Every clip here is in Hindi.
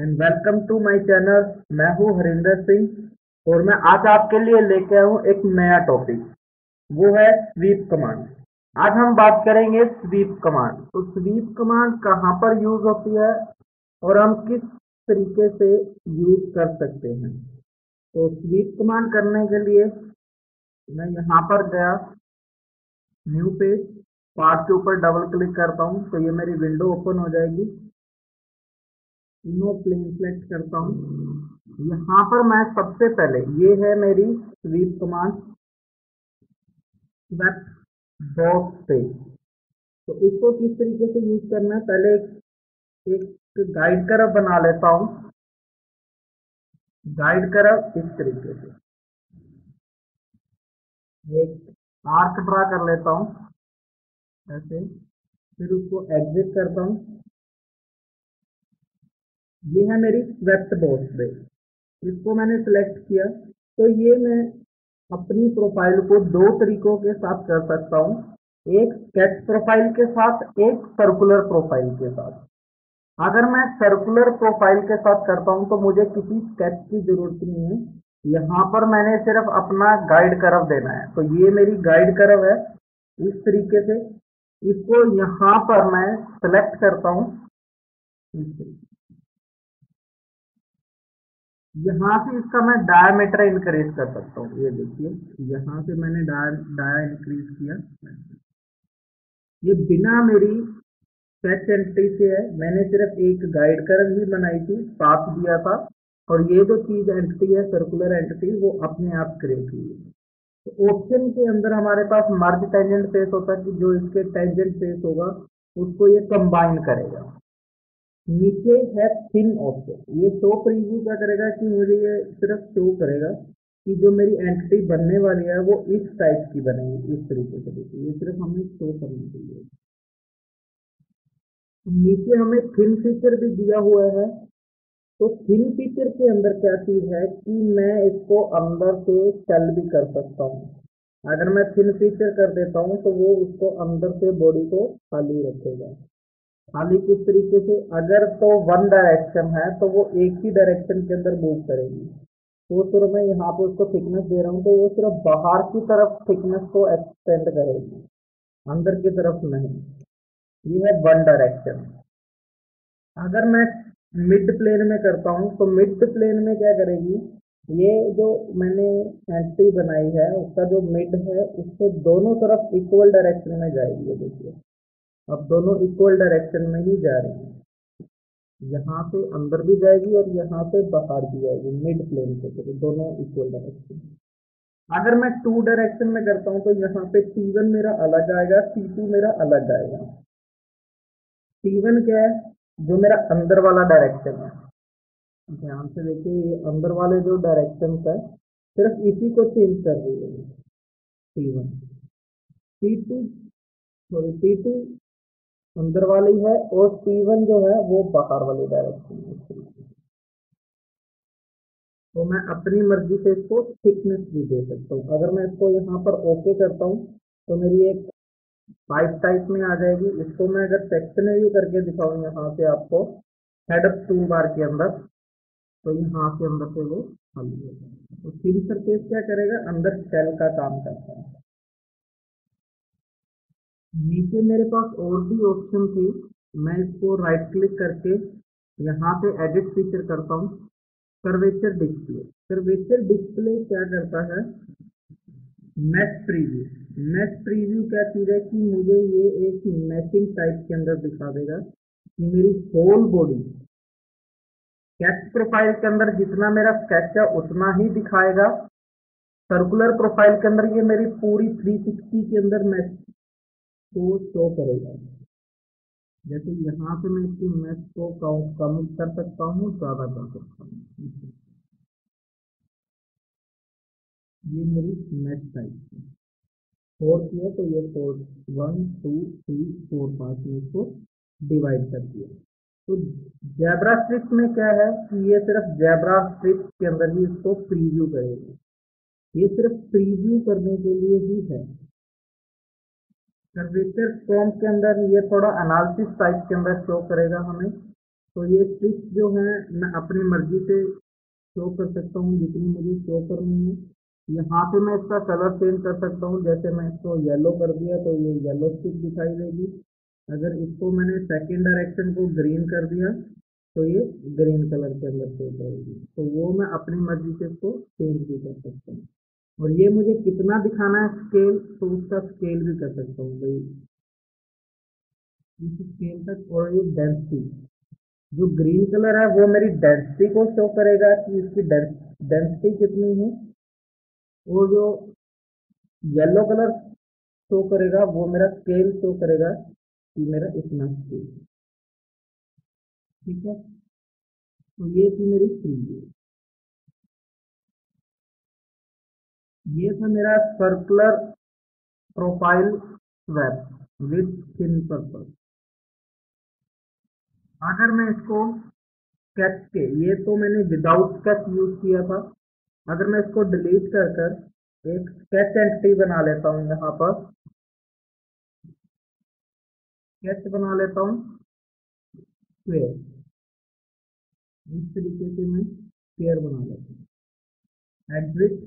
And welcome to my channel. मैं हूं हरिंदर सिंह और मैं आज आपके लिए लेके आया हूं एक नया टॉपिक। वो है स्वीप कमांड। आज हम बात करेंगे स्वीप कमांड। तो स्वीप कमांड कहाँ पर यूज होती है और हम किस तरीके से यूज कर सकते हैं। तो स्वीप कमांड करने के लिए मैं यहाँ पर गया, न्यू पेज, पार्ट के ऊपर डबल क्लिक करता हूँ तो ये मेरी विंडो ओपन हो जाएगी। तीनों प्लेन सेलेक्ट करता हूँ। यहाँ पर मैं सबसे पहले, ये है मेरी स्वीप कमांड स्वेप्ट बॉक्स पे। तो इसको किस तरीके से यूज करना है, पहले एक गाइड कर्व बना लेता हूँ। गाइड कर्व इस तरीके से एक आर्क ड्रा कर लेता हूँ ऐसे, फिर उसको एग्जिट करता हूँ। ये है मेरी स्वेप्ट बॉक्स पे, इसको मैंने सिलेक्ट किया। तो ये मैं अपनी प्रोफाइल को दो तरीकों के साथ कर सकता हूँ, एक स्केच प्रोफाइल के साथ, एक सर्कुलर प्रोफाइल के साथ। अगर मैं सर्कुलर प्रोफाइल के साथ करता हूँ तो मुझे किसी स्केच की जरूरत नहीं है। यहाँ पर मैंने सिर्फ अपना गाइड कर्व देना है। तो ये मेरी गाइड कर्व है इस तरीके से। इसको यहाँ पर मैं सेलेक्ट करता हूँ इस तरीके। यहाँ से इसका मैं डायमीटर इंक्रीज कर सकता हूँ। ये देखिए, यहाँ से मैंने डाया इंक्रीज किया। ये बिना मेरी स्केच एंट्री से है, मैंने सिर्फ एक गाइड कर्व ही बनाई थी, साथ दिया था। और ये जो चीज एंटिटी है, सर्कुलर एंटिटी, वो अपने आप क्रिएट हुई है। तो ऑप्शन के अंदर हमारे पास मर्ज टेंजेंट फेस होता है कि जो इसके टेंजेंट फेस होगा उसको ये कंबाइन करेगा। नीचे है थिन ऑप्शन। ये शो प्रीव्यू क्या करेगा कि मुझे ये सिर्फ शो करेगा कि जो मेरी एंटिटी बनने वाली है वो इस टाइप की बनेगी, इस तरीके से। देखिए, ये सिर्फ हमें शो करने के लिए। नीचे हमें थिन फीचर भी दिया हुआ है। तो थिन फीचर के अंदर क्या चीज है कि मैं इसको अंदर से सेल भी कर सकता हूँ। अगर मैं थिन फीचर कर देता हूँ तो वो उसको अंदर से बॉडी को खाली रखेगा। खाली किस तरीके से, अगर तो वन डायरेक्शन है तो वो एक ही डायरेक्शन के अंदर मूव करेगी। तो सिर्फ मैं यहाँ पे उसको थिकनेस दे रहा हूँ तो वो सिर्फ बाहर की तरफ थिकनेस को एक्सटेंड करेगी, अंदर की तरफ नहीं। ये है वन डायरेक्शन। अगर मैं मिड प्लेन में करता हूँ तो मिड प्लेन में क्या करेगी, ये जो मैंने एंटिटी बनाई है उसका जो मिड है उससे दोनों तरफ इक्वल डायरेक्शन में जाएगी। ये देखिए, अब दोनों इक्वल डायरेक्शन में ही जा रही है। यहाँ से अंदर भी जाएगी और यहाँ से बाहर भी जाएगी मिड प्लेन से, तो दोनों इक्वल डायरेक्शन। अगर मैं टू डायरेक्शन में करता हूँ तो यहाँ पे T1 मेरा अलग आएगा, T2 मेरा अलग आएगा। T1 क्या है, जो मेरा अंदर वाला डायरेक्शन है। ध्यान से देखिए, ये अंदर वाले जो डायरेक्शन है सिर्फ इसी को चेंज कर रही है T1। T2, सॉरी, T2 अंदर वाली है और T1 जो है वो बाहर वाली डायरेक्शन है। तो मैं अपनी मर्जी से इसको थिकनेस भी दे सकता हूँ। अगर मैं इसको यहाँ पर ओके करता हूँ तो मेरी एक पाइप टाइप में आ जाएगी। इसको मैं अगर सेक्शन व्यू करके दिखाऊँ यहाँ से आपको, हेडअप टूल बार के अंदर, तो यहाँ से अंदर से वो खाली हो जाएगा। तो थिन सरफेस क्या करेगा, अंदर शेल का काम करता है। नीचे मेरे पास और भी ऑप्शन थी, मैं इसको राइट क्लिक करके यहाँ से एडिट फीचर करता हूँ। Curvature display. कर्वेचर डिस्प्ले क्या करता है, मैश प्रीव्यू। मैश प्रीव्यू क्या चीज है कि मुझे ये एक मैचिंग टाइप के अंदर दिखा देगा कि मेरी होल बॉडी स्केच प्रोफाइल के अंदर जितना मेरा स्केच है उतना ही दिखाएगा। सर्कुलर प्रोफाइल के अंदर ये मेरी पूरी 360 के अंदर मैच को शो करेगा। जैसे यहाँ से मैं इसकी मैच को कम कर सकता हूँ, ज्यादा कर सकता हूँ। ये मेरी मैच टाइप है। फोर की है तो ये फोर, 1 2 3 4 5 में इसको डिवाइड कर दिया। तो जैब्रा स्ट्रिप में क्या है कि ये सिर्फ जैब्रा स्ट्रिप के अंदर ही इसको प्रीव्यू करेगा। ये सिर्फ प्रीव्यू करने के लिए ही है। कर्वेचर फॉर्म के अंदर ये थोड़ा एनालिसिस टाइप के अंदर शो करेगा हमें तो ये स्ट्रिप्स जो हैं मैं अपनी मर्जी से शो कर सकता हूँ जितनी मुझे शो करनी है। यहाँ पे मैं इसका कलर चेंज कर सकता हूँ, जैसे मैं इसको येलो कर दिया तो ये येलो स्ट्रिप दिखाई देगी। अगर इसको मैंने सेकंड डायरेक्शन को ग्रीन कर दिया तो ये ग्रीन कलर के अंदर शो करेगी। तो वो मैं अपनी मर्जी से इसको चेंज भी कर सकता हूँ। और ये मुझे कितना दिखाना है स्केल, तो उसका स्केल भी कर सकता हूँ भाई, इस स्केल तक। और ये डेंसिटी, जो ग्रीन कलर है वो मेरी डेंसिटी को शो करेगा कि इसकी डेंसिटी कितनी है। और जो येलो कलर शो करेगा वो मेरा स्केल शो करेगा कि मेरा इतना स्केल। ठीक है, तो ये थी मेरी थ्री। ये था मेरा circular profile swap with thin purple. अगर मैं इसको स्केच के, ये तो मैंने विदाउट स्केच यूज किया था, अगर मैं इसको डिलीट कर कर एक स्केच एंटिटी बना लेता हूँ, यहाँ पर स्केच बना लेता हूँ स्क्वेयर। इस तरीके से मैं स्क्वेयर बना लेता हूँ। एग्जिट,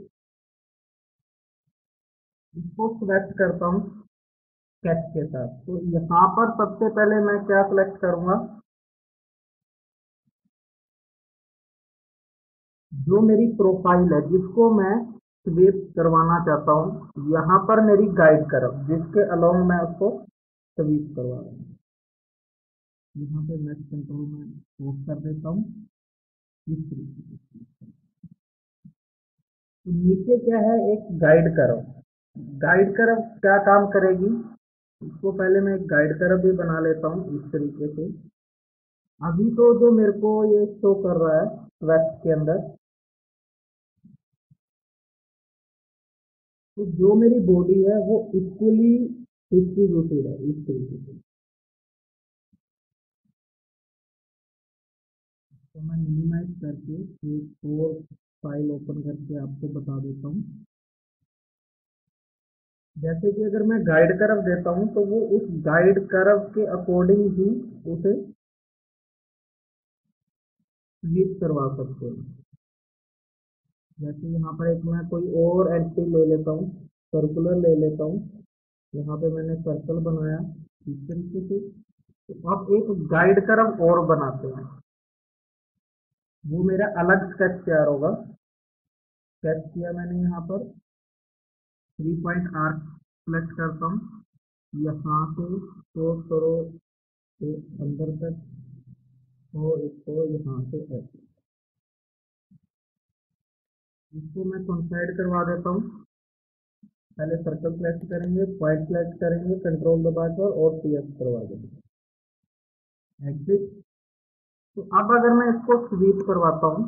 इसको सिलेक्ट करता हूँ स्केच के साथ। तो यहाँ पर सबसे पहले मैं क्या सिलेक्ट करूंगा, जो मेरी प्रोफाइल है जिसको मैं स्वीप करवाना चाहता हूँ, यहाँ पर मेरी गाइड कर्व जिसके अलोंग मैं उसको स्वीप करवा रहा हूँ। यहाँ पे मैं कंट्रोल में ऑफ कर देता हूँ इस तरीके से। तो नीचे क्या है, एक गाइड कर्व। गाइड कर्व क्या काम करेगी, इसको पहले मैं एक गाइड कर्व भी बना लेता हूँ इस तरीके से। अभी तो जो मेरे को ये शो कर रहा है वेस्ट के अंदर, तो जो मेरी बॉडी है वो इक्वली डिस्ट्रीब्यूटेड है इस तरीके से। तो मैं मिनिमाइज करके एक और फाइल ओपन करके आपको बता देता हूँ। जैसे कि अगर मैं गाइड कर्व देता हूँ तो वो उस गाइड कर्व के अकॉर्डिंग ही उसे स्वीप करवा सकते हैं। जैसे यहाँ पर एक मैं कोई और एंटिटी ले लेता हूँ, सर्कुलर ले लेता हूँ। यहाँ पे मैंने सर्कल बनाया इस तरीके से। तो अब एक गाइड कर्व और बनाते हैं, वो मेरा अलग स्केच तैयार होगा। स्केच किया मैंने यहाँ पर, थ्री पॉइंट आर्क सेलेक्ट करता हूँ, यहाँ से सोर्स करो से अंदर तक, और इसको यहाँ से ऐसे, इसको मैं कंसाइड करवा देता हूँ। पहले सर्कल सेलेक्ट करेंगे, पॉइंट सेलेक्ट करेंगे, कंट्रोल दबाकर और PS करवा देंगे, एग्जिट। तो अब अगर मैं इसको स्वीप करवाता हूँ,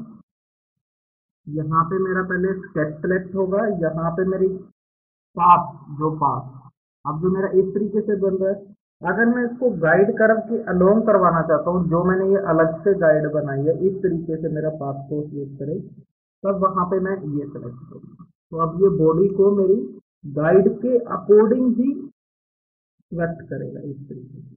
यहाँ पे मेरा पहले स्केच सेलेक्ट होगा, यहाँ पे मेरी पाथ, जो पाथ अब जो मेरा इस तरीके से बन रहा है। अगर मैं इसको गाइड कर्व के अलोंग करवाना चाहता हूँ, जो मैंने ये अलग से गाइड बनाई है इस तरीके से मेरा पाथ को स्वीप करे, तब वहां पे मैं ये सेलेक्ट करूंगा। तो अब ये बॉडी को मेरी गाइड के अकॉर्डिंग ही व्यक्त करेगा इस तरीके से।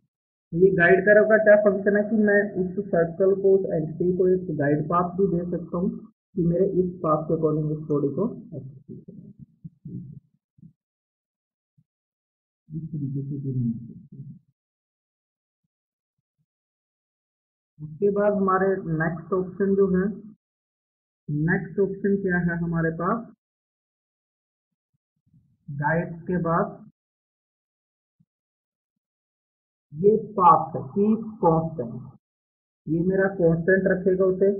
तो ये गाइड कर्व का क्या फंक्शन है कि मैं उस सर्कल को, उस एंटिटी को एक गाइड पाथ भी दे सकता हूँ कि मेरे इस पाथ के अकॉर्डिंग इस बॉडी को एक्सक्यूट करें। इस तरीके से भी बना सकते हैं। उसके बाद हमारे नेक्स्ट ऑप्शन जो है, नेक्स्ट ऑप्शन क्या है हमारे पास, गाइड के बाद ये पाथ है, कीप कांस्टेंट। ये मेरा कांस्टेंट रखेगा उसे।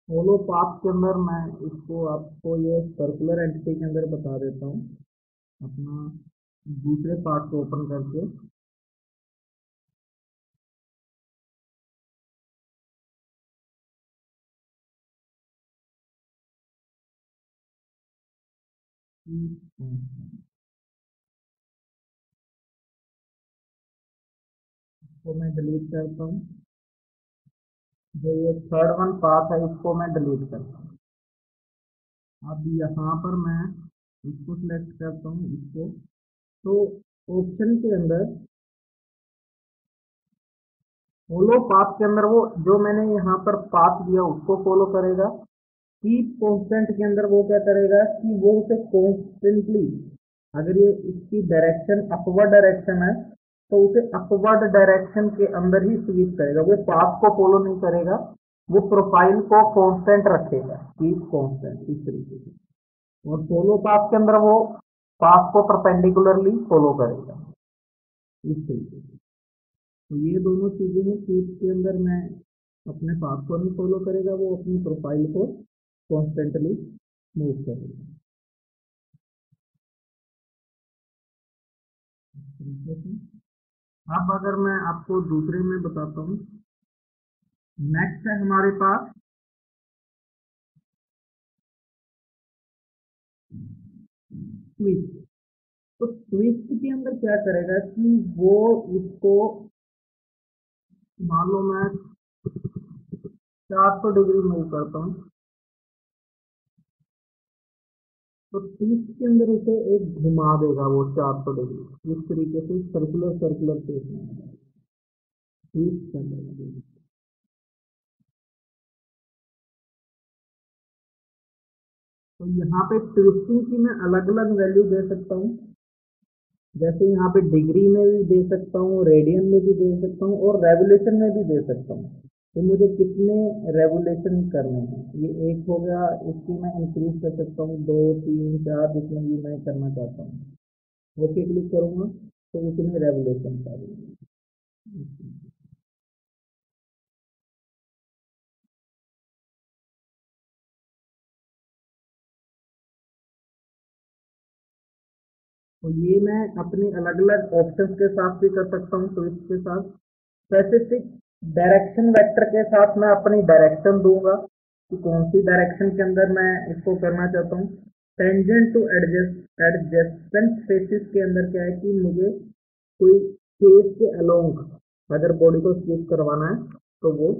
फॉलो पाथ के अंदर मैं इसको आपको ये सर्कुलर एंटिटी के अंदर बता देता हूँ, अपना दूसरे पार्ट को ओपन करके। इसको मैं डिलीट करता हूँ, जो ये थर्ड वन पाथ है इसको मैं डिलीट करता हूँ। अब यहाँ पर मैं इसको सिलेक्ट करता हूँ, इसको तो ऑप्शन के अंदर फॉलो पाथ के अंदर वो जो मैंने यहाँ पर पाथ दिया उसको फॉलो करेगा। कीप कांस्टेंट के अंदर वो क्या करेगा कि वो उसे कॉन्स्टेंटली, अगर ये इसकी डायरेक्शन अपवर्ड डायरेक्शन है तो उसे अपवर्ड डायरेक्शन के अंदर ही स्विच करेगा, वो पाथ को फॉलो नहीं करेगा, वो प्रोफाइल को कांस्टेंट रखेगा, कीप कांस्टेंट इस तरीके से। और फॉलो पाथ के अंदर वो पाथ को परपेंडिकुलरली फॉलो करेगा इस तरीके से। तो ये दोनों चीजें हैं। कीप के अंदर मैं अपने पाथ को नहीं फॉलो करेगा, वो अपनी प्रोफाइल को कॉन्स्टेंटली मूव करेगा इस तरीके से। अब अगर मैं आपको दूसरे में बताता हूँ, नेक्स्ट है हमारे पास ट्विस्ट। तो ट्विस्ट के अंदर क्या करेगा कि वो इसको, मान लो मैं 400 डिग्री मूव करता हूँ, तो ट्विस्ट के अंदर उसे एक घुमा देगा वो 400 डिग्री इस तरीके से, सर्कुलर सर्कुलर शेप में ट्विस्ट कर देगा। तो यहाँ पे ट्विस्टिंग की मैं अलग अलग वैल्यू दे सकता हूँ, जैसे यहाँ पे डिग्री में भी दे सकता हूँ, रेडियन में भी दे सकता हूँ और रेवोल्यूशन में भी दे सकता हूँ। तो मुझे कितने रेवोल्यूशन करने हैं, ये एक हो गया, इसकी मैं इंक्रीज कर सकता हूँ 2 3 4 जितने भी मैं करना चाहता हूँ। ओके क्लिक करूँगा तो उतने रेवोल्यूशन आ जाएंगे। तो ये मैं अपने अलग अलग ऑप्शंस के साथ भी कर सकता हूँ ट्विस्ट के साथ। स्पेसिफिक डायरेक्शन वेक्टर के साथ मैं अपनी डायरेक्शन दूंगा कि कौन सी डायरेक्शन के अंदर मैं इसको करना चाहता हूँ। टेंजेंट टू एडजेसेंट फेसिस के अंदर क्या है कि मुझे कोई फेस के अलोंग अगर बॉडी को स्विप करवाना है तो वो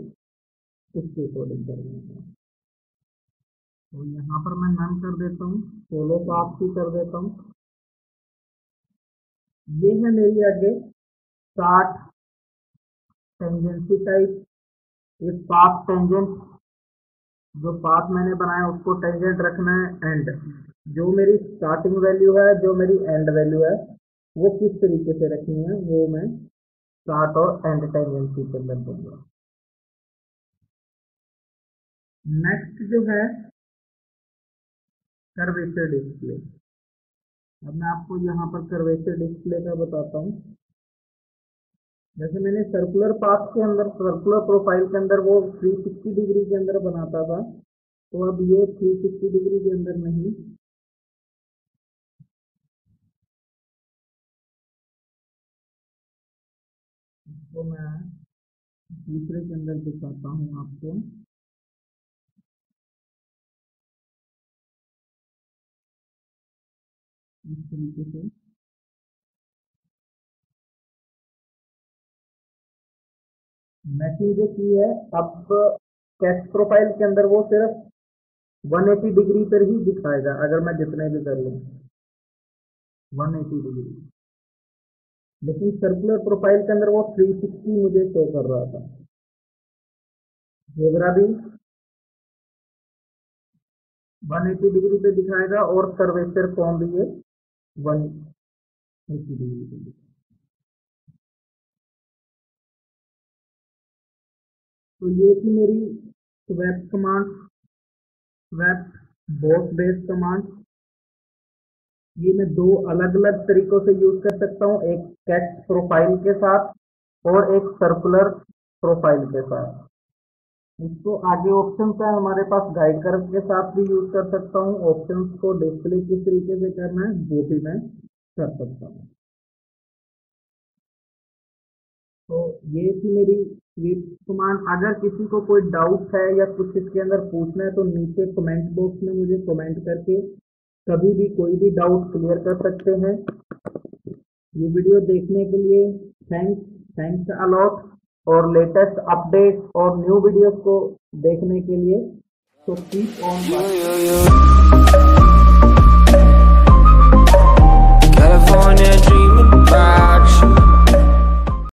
उसके अकॉर्डिंग करना है। तो यहाँ पर मैं नन कर देता हूँ, फॉलो पाथ भी कर देता हूँ। ये है मेरी आगे 60 टेंजेंसी टाइप। ये पाथ टेंजेंट, जो पाथ मैंने बनाया उसको टेंजेंट रखना है, एंड जो मेरी स्टार्टिंग वैल्यू है जो मेरी एंड वैल्यू है वो किस तरीके से रखनी है वो मैं स्टार्ट और एंड टेंजेंसी के अंदर दूंगा। नेक्स्ट जो है कर्वेचर डिस्प्ले। अब मैं आपको यहाँ पर कर्वेचर डिस्प्ले का बताता हूँ। जैसे मैंने सर्कुलर पाथ के अंदर, सर्कुलर प्रोफाइल के अंदर वो 360 डिग्री के अंदर बनाता था, तो अब ये 360 डिग्री के अंदर नहीं, इसको मैं दूसरे के अंदर दिखाता हूँ आपको। इस तरीके से मैचिंग जो की है, अब कैस्ट प्रोफाइल के अंदर वो सिर्फ 180 डिग्री पर ही दिखाएगा अगर मैं जितने भी कर लूँ 180 डिग्री, लेकिन सर्कुलर प्रोफाइल के अंदर वो 360 मुझे शो कर रहा था। जेब्रा भी 180 डिग्री पे दिखाएगा और कर्वेचर फॉर्म भी ये 180 डिग्री पे दिखाएगा। तो ये थी मेरी swap command, swap boss base command. ये मैं दो अलग अलग तरीकों से यूज कर सकता हूँ, एक कैच प्रोफाइल के साथ और एक सर्कुलर प्रोफाइल के साथ। इसको आगे ऑप्शन है हमारे पास, गाइड कर्व के साथ भी यूज कर सकता हूँ। ऑप्शंस को डिस्प्ले किस तरीके से करना है वो भी मैं कर सकता हूँ। तो ये थी मेरी स्वीप कमांड। अगर किसी को कोई डाउट है या कुछ इसके अंदर पूछना है तो नीचे कमेंट बॉक्स में मुझे कमेंट करके कभी भी कोई भी डाउट क्लियर कर सकते हैं। ये वीडियो देखने के लिए थैंक्स, थैंक्स अलॉट। और लेटेस्ट अपडेट और न्यू वीडियोस को देखने के लिए तो कीप ऑन वाचिंग।